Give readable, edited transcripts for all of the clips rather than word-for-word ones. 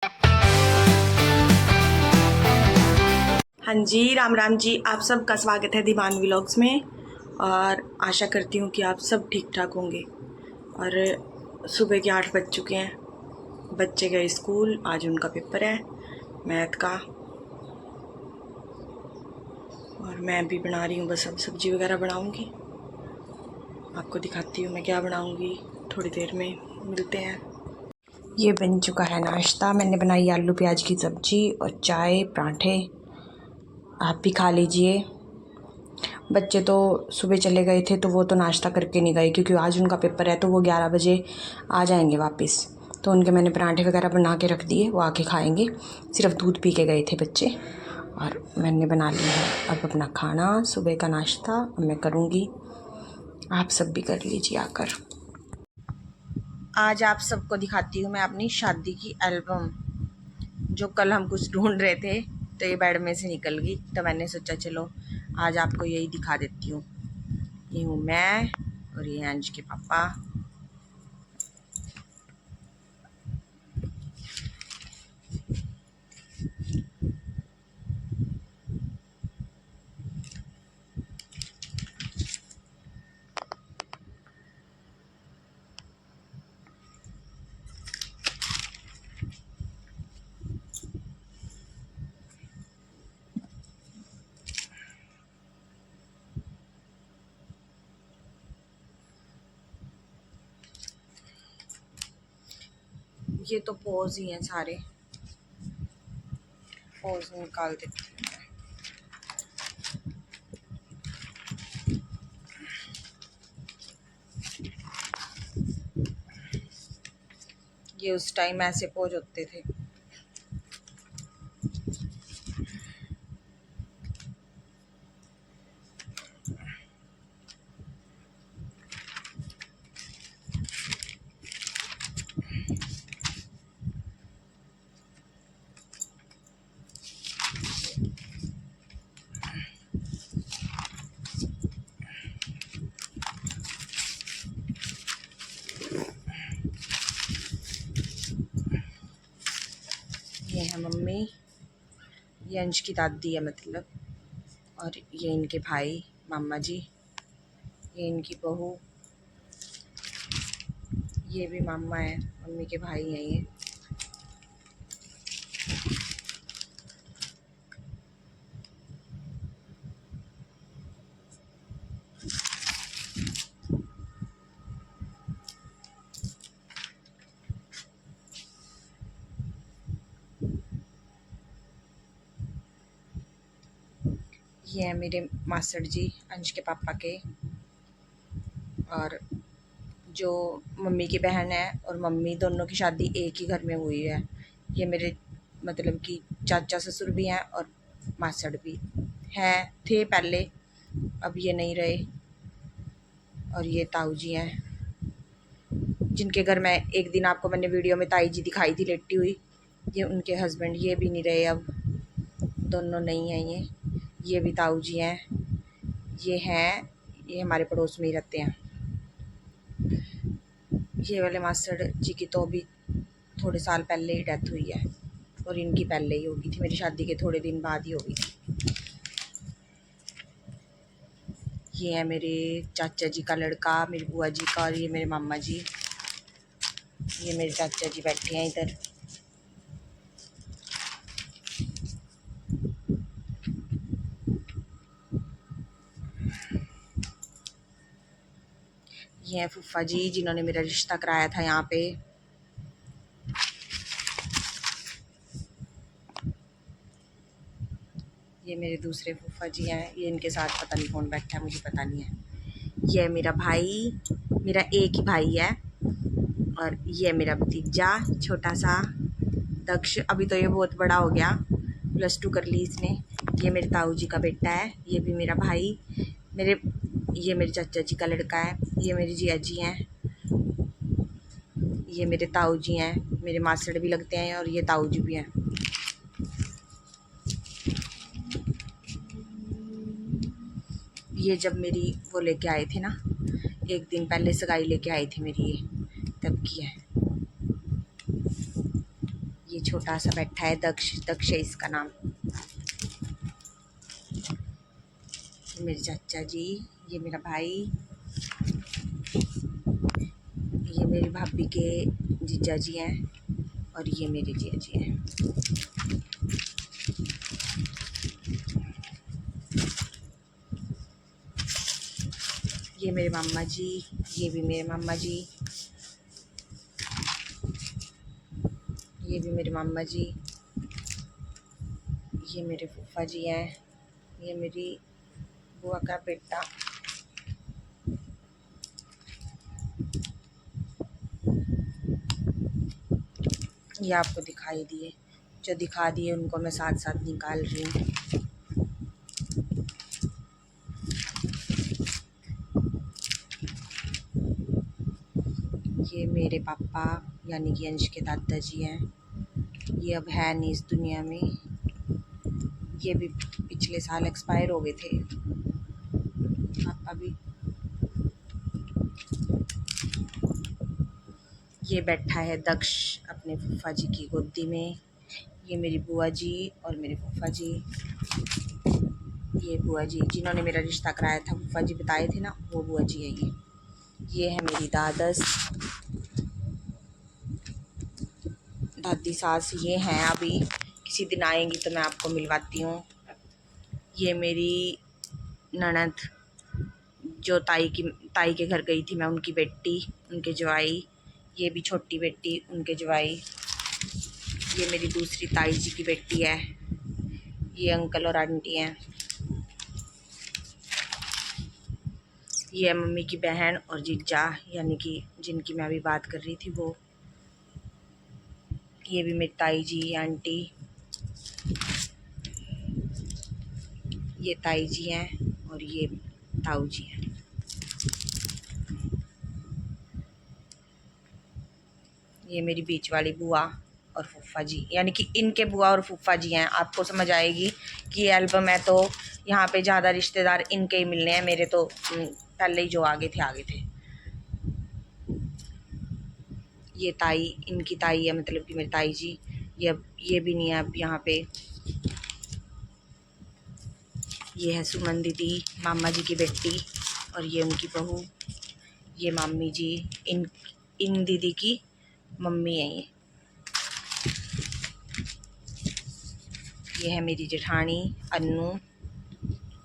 हाँ जी, राम राम जी। आप सबका स्वागत है दीवान व्लॉग्स में। और आशा करती हूँ कि आप सब ठीक ठाक होंगे। और सुबह के 8 बज चुके हैं, बच्चे गए स्कूल। आज उनका पेपर है मैथ का। और मैं भी बना रही हूँ, बस अब सब्जी वगैरह बनाऊँगी। आपको दिखाती हूँ मैं क्या बनाऊँगी, थोड़ी देर में मिलते हैं। ये बन चुका है नाश्ता। मैंने बनाई आलू प्याज की सब्जी और चाय पराठे। आप भी खा लीजिए। बच्चे तो सुबह चले गए थे, तो वो तो नाश्ता करके नहीं गए, क्योंकि आज उनका पेपर है, तो वो 11 बजे आ जाएंगे वापस। तो उनके मैंने पराठे वगैरह बना के रख दिए, वो आके खाएंगे। सिर्फ दूध पी के गए थे बच्चे। और मैंने बना लिया है अब अपना खाना, सुबह का नाश्ता। अब मैं करूँगी, आप सब भी कर लीजिए आकर। आज आप सबको दिखाती हूँ मैं अपनी शादी की एल्बम, जो कल हम कुछ ढूंढ रहे थे तो ये बेड में से निकल गई। तो मैंने सोचा चलो आज आपको यही दिखा देती हूँ। ये हूँ मैं और ये अंश के पापा। ये तो पोज ही हैं सारे, पोज निकाल देती हूँ। ये उस टाइम ऐसे पोज होते थे। ये है मम्मी, ये अंश की दादी है मतलब, और ये इनके भाई मामा जी, ये इनकी बहू, ये भी मामा है, मम्मी के भाई हैं ये। ये है मेरे मास्टर जी, अंश के पापा के। और जो मम्मी की बहन है और मम्मी, दोनों की शादी एक ही घर में हुई है। ये मेरे मतलब कि चाचा ससुर भी हैं और मासड़ भी हैं, थे पहले, अब ये नहीं रहे। और ये ताऊ जी हैं, जिनके घर मैं एक दिन आपको मैंने वीडियो में ताई जी दिखाई थी लेटी हुई। ये उनके हस्बैंड, ये भी नहीं रहे अब, दोनों नहीं हैं ये भी ताऊ जी हैं। ये हैं, ये हमारे पड़ोस में ही रहते हैं। ये वाले मास्टर जी की तो अभी थोड़े साल पहले ही डेथ हुई है, और इनकी पहले ही होगी थी, मेरी शादी के थोड़े दिन बाद ही होगी थी। ये है मेरे चाचा जी का लड़का, मेरी बुआ जी का, और ये मेरे मामा जी। ये मेरे चाचा जी बैठे हैं इधर। ये है फूफा जी, जिन्होंने मेरा रिश्ता कराया था यहाँ पे। ये मेरे दूसरे फूफा जी हैं, ये इनके साथ पता नहीं कौन बैठा है, मुझे पता नहीं है। ये है मेरा भाई, मेरा एक ही भाई है। और ये मेरा भतीजा छोटा सा दक्ष, अभी तो ये बहुत बड़ा हो गया, +2 कर ली इसने। ये मेरे ताऊ जी का बेटा है, ये भी मेरा भाई। ये मेरे चाचा जी का लड़का है, ये मेरी जिया जी हैं, ये मेरे ताऊ जी हैं, मेरे मासड़ भी लगते हैं, और ये ताऊ जी भी हैं। ये जब मेरी वो लेके आए थे ना, एक दिन पहले सगाई लेके आई थी मेरी, ये तब की है। ये छोटा सा बैठा है, दक्ष, दक्ष है इसका नाम। मेरे चाचा जी, ये मेरा भाई, ये मेरी भाभी के जीजा जी हैं और ये मेरे जिया जी हैं। ये मेरे मामा जी, ये भी मेरे मामा जी, ये भी मेरे मामा जी, ये मेरे फूफा जी हैं, ये मेरी बुआ का बेटा। ये आपको दिखाई दिए, जो दिखा दिए उनको मैं साथ साथ निकाल रही हूँ। ये मेरे पापा यानी कि अंश के दादाजी हैं। ये अब है नहीं इस दुनिया में, ये भी पिछले साल एक्सपायर हो गए थे पापा भी। ये बैठा है दक्ष अपने फूफा जी की गोदी में। ये मेरी बुआ जी और मेरे फूफा जी। ये बुआ जी जिन्होंने मेरा रिश्ता कराया था, फूफा जी बताए थे ना, वो बुआ जी है ये है मेरी दादस, दादी सास। ये हैं, अभी किसी दिन आएंगी तो मैं आपको मिलवाती हूँ। ये मेरी ननद जो ताई के घर गई थी मैं, उनकी बेटी, उनके जवाई। ये भी छोटी बेटी, उनके जवाई। ये मेरी दूसरी ताई जी की बेटी है। ये अंकल और आंटी हैं। ये है मम्मी की बहन और जीजा, यानी कि जिनकी मैं अभी बात कर रही थी वो। ये भी मेरी ताई जी आंटी। ये ताई जी हैं और ये ताऊ जी हैं। ये मेरी बीच वाली बुआ और फूफा जी, यानी कि इनके बुआ और फूफा जी हैं। आपको समझ आएगी कि ये एल्बम है तो यहाँ पे ज़्यादा रिश्तेदार इनके ही मिलने हैं, मेरे तो पहले ही जो आगे थे। ये ताई, इनकी ताई है, मतलब कि मेरी ताई जी। ये भी नहीं है अब यहाँ पे। ये है सुमन दीदी, मामा जी की बेटी, और ये उनकी बहू। ये मामी जी, इन दीदी की मम्मी है ये है मेरी जेठानी अन्नू,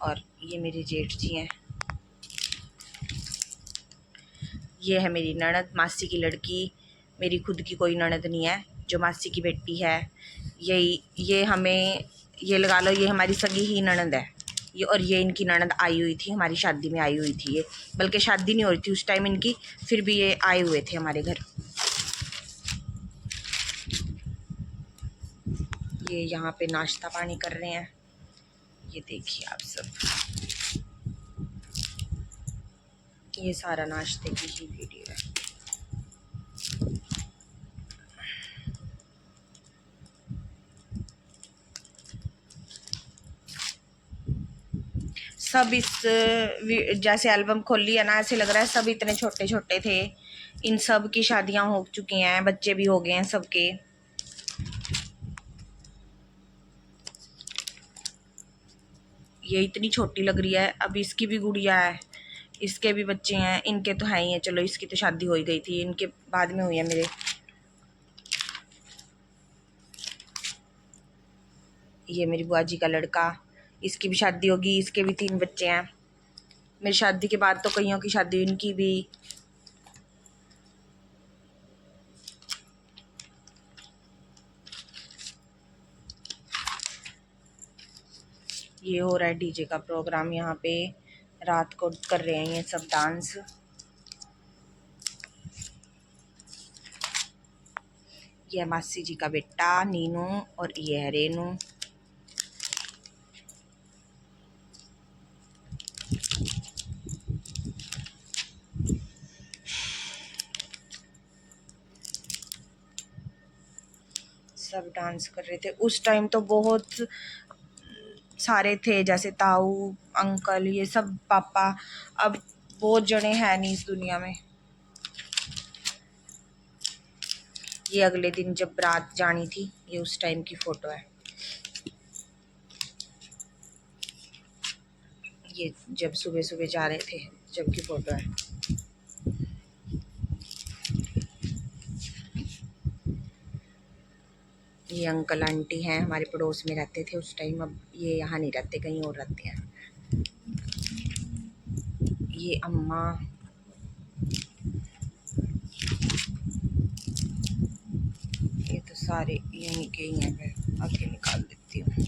और ये मेरे जेठ जी हैं। ये है मेरी ननद, मासी की लड़की। मेरी खुद की कोई ननद नहीं है, जो मासी की बेटी है। ये हमें, ये लगा लो, ये हमारी सगी ही ननद है ये। और ये इनकी ननद आई हुई थी, हमारी शादी में आई हुई थी ये, बल्कि शादी नहीं हो रही थी उस टाइम इनकी, फिर भी ये आए हुए थे हमारे घर। ये यहाँ पे नाश्ता पानी कर रहे हैं, ये देखिए आप सब। ये सारा नाश्ते की ही वीडियो है। सब इस जैसे एल्बम खोली है ना, ऐसे लग रहा है सब इतने छोटे छोटे थे। इन सब की शादियां हो चुकी हैं, बच्चे भी हो गए हैं सबके। ये इतनी छोटी लग रही है, अब इसकी भी गुड़िया है, इसके भी बच्चे हैं, इनके तो है ही है। चलो इसकी तो शादी हो ही गई थी, इनके बाद में हुई है मेरे। ये मेरी बुआ जी का लड़का, इसकी भी शादी होगी, इसके भी 3 बच्चे हैं। मेरी शादी के बाद तो कईयों की शादी, इनकी भी। ये हो रहा है डीजे का प्रोग्राम यहाँ पे, रात को कर रहे हैं ये सब डांस। ये है मासी जी का बेटा नीनू, और ये है रेनू। सब डांस कर रहे थे उस टाइम, तो बहुत सारे थे, जैसे ताऊ अंकल, ये सब पापा। अब बहुत जने हैं नहीं इस दुनिया में। ये अगले दिन जब बारात जानी थी, ये उस टाइम की फ़ोटो है। ये जब सुबह सुबह जा रहे थे जब की फ़ोटो है। ये अंकल आंटी हैं, हमारे पड़ोस में रहते थे उस टाइम, अब ये यहाँ नहीं रहते, कहीं और रहते हैं। ये अम्मा, ये तो सारे यहीं के ही हैं, मैं आगे निकाल देती हूँ।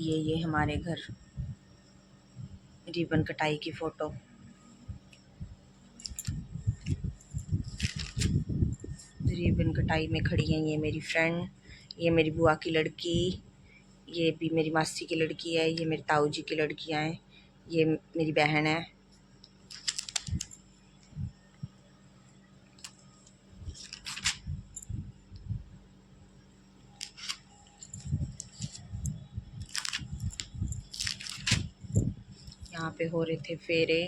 ये हमारे घर रिबन कटाई की फ़ोटो। रिबन कटाई में खड़ी हैं ये मेरी फ्रेंड, ये मेरी बुआ की लड़की, ये भी मेरी मासी की लड़की है, ये मेरे ताऊ जी की लड़कियां हैं, ये मेरी बहन है। यहाँ पे हो रहे थे फेरे।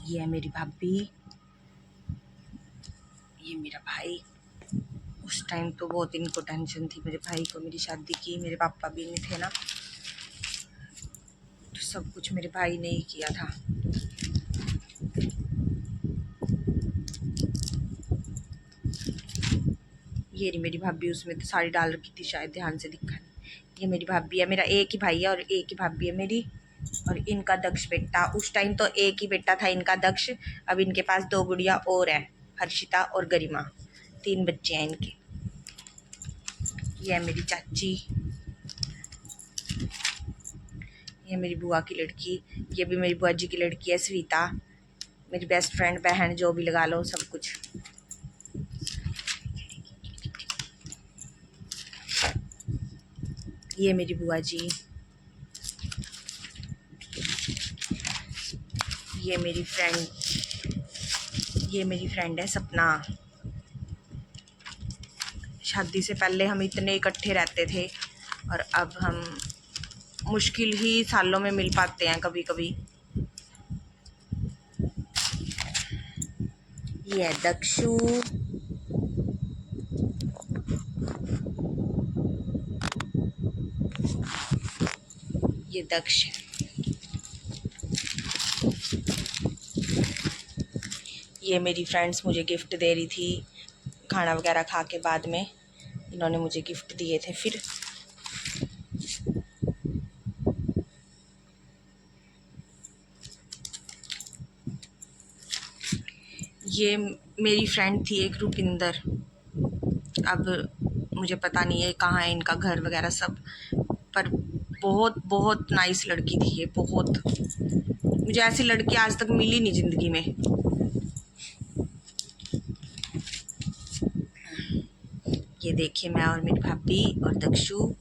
ये है मेरी भाभी, ये मेरा भाई। उस टाइम तो बहुत इनको टेंशन थी मेरे भाई को, मेरी शादी की, मेरे पापा भी नहीं थे ना, तो सब कुछ मेरे भाई ने ही किया था। ये रही मेरी भाभी, उसमें तो साड़ी डाल रखी थी, शायद ध्यान से दिखा नहीं। ये मेरी भाभी है, मेरा एक ही भाई है और एक ही भाभी है मेरी, और इनका दक्ष बेटा। उस टाइम तो एक ही बेटा था इनका, दक्ष। अब इनके पास 2 गुड़िया और है, हर्षिता और गरिमा, 3 बच्चे हैं इनके। ये है मेरी चाची, ये मेरी बुआ की लड़की, ये भी मेरी बुआ जी की लड़की है सविता, मेरी बेस्ट फ्रेंड, बहन, जो भी लगा लो, सब कुछ। ये मेरी बुआ जी, ये मेरी फ्रेंड है सपना। शादी से पहले हम इतने इकट्ठे रहते थे, और अब हम मुश्किल ही सालों में मिल पाते हैं कभी कभी। ये है दक्षु, ये दक्ष है। ये मेरी फ्रेंड्स मुझे गिफ्ट दे रही थी, खाना वगैरह खा के बाद में इन्होंने मुझे गिफ्ट दिए थे। फिर ये मेरी फ्रेंड थी एक, रुपिंदर, अब मुझे पता नहीं है कहाँ है इनका घर वगैरह सब, पर बहुत बहुत नाइस लड़की थी ये, बहुत। मुझे ऐसी लड़की आज तक मिली नहीं ज़िंदगी में। ये देखिए मैं और मेरी भाभी और दक्षु।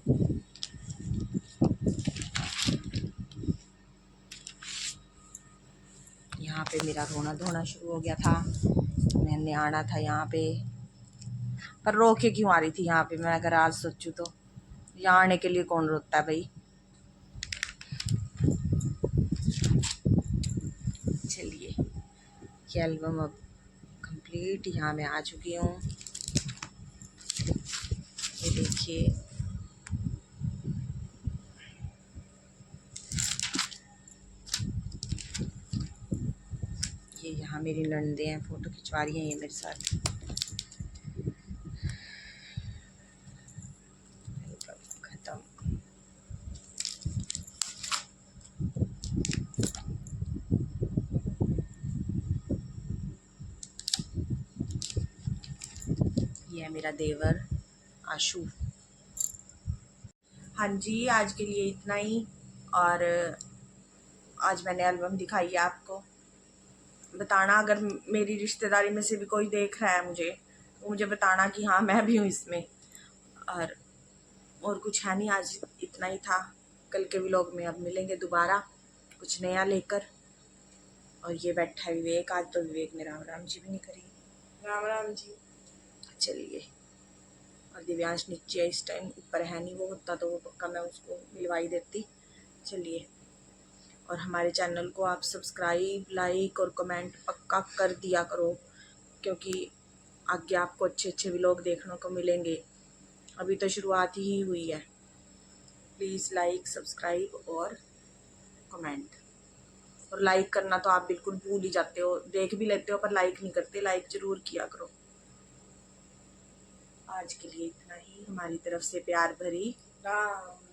यहाँ पे मेरा रोना धोना शुरू हो गया था, मैंने आना था यहाँ पे, पर रो के क्यों आ रही थी यहाँ पे। मैं अगर आज सोचूं तो यहाँ आने के लिए कौन रोता है भाई। चलिए, ये एल्बम अब कंप्लीट, यहाँ मैं आ चुकी हूँ। ये देखिए, ये यहाँ मेरी नंदे हैं, फ़ोटो खिंचवा रही हैं ये मेरे साथ। ख़त्म। ये है मेरा देवर आशु। हाँ जी, आज के लिए इतना ही। और आज मैंने एल्बम दिखाई है आपको। बताना अगर मेरी रिश्तेदारी में से भी कोई देख रहा है मुझे, तो मुझे बताना कि हाँ मैं भी हूँ इसमें। और कुछ है नहीं, आज इतना ही था। कल के व्लॉग में अब मिलेंगे दोबारा कुछ नया लेकर। और ये बैठा है विवेक। आज तो विवेक ने राम राम जी भी नहीं करी। राम राम जी। चलिए, और दिव्यांश नीचे है इस टाइम, ऊपर है नहीं, वो होता तो वो पक्का मैं उसको मिलवाई देती। चलिए, और हमारे चैनल को आप सब्सक्राइब, लाइक और कमेंट पक्का कर दिया करो, क्योंकि आगे आपको अच्छे अच्छे व्लॉग देखने को मिलेंगे। अभी तो शुरुआत ही हुई है। प्लीज़ लाइक, सब्सक्राइब और कमेंट। और लाइक करना तो आप बिल्कुल भूल ही जाते हो, देख भी लेते हो पर लाइक नहीं करते। लाइक ज़रूर किया करो। आज के लिए इतना ही। हमारी तरफ से प्यार भरी राम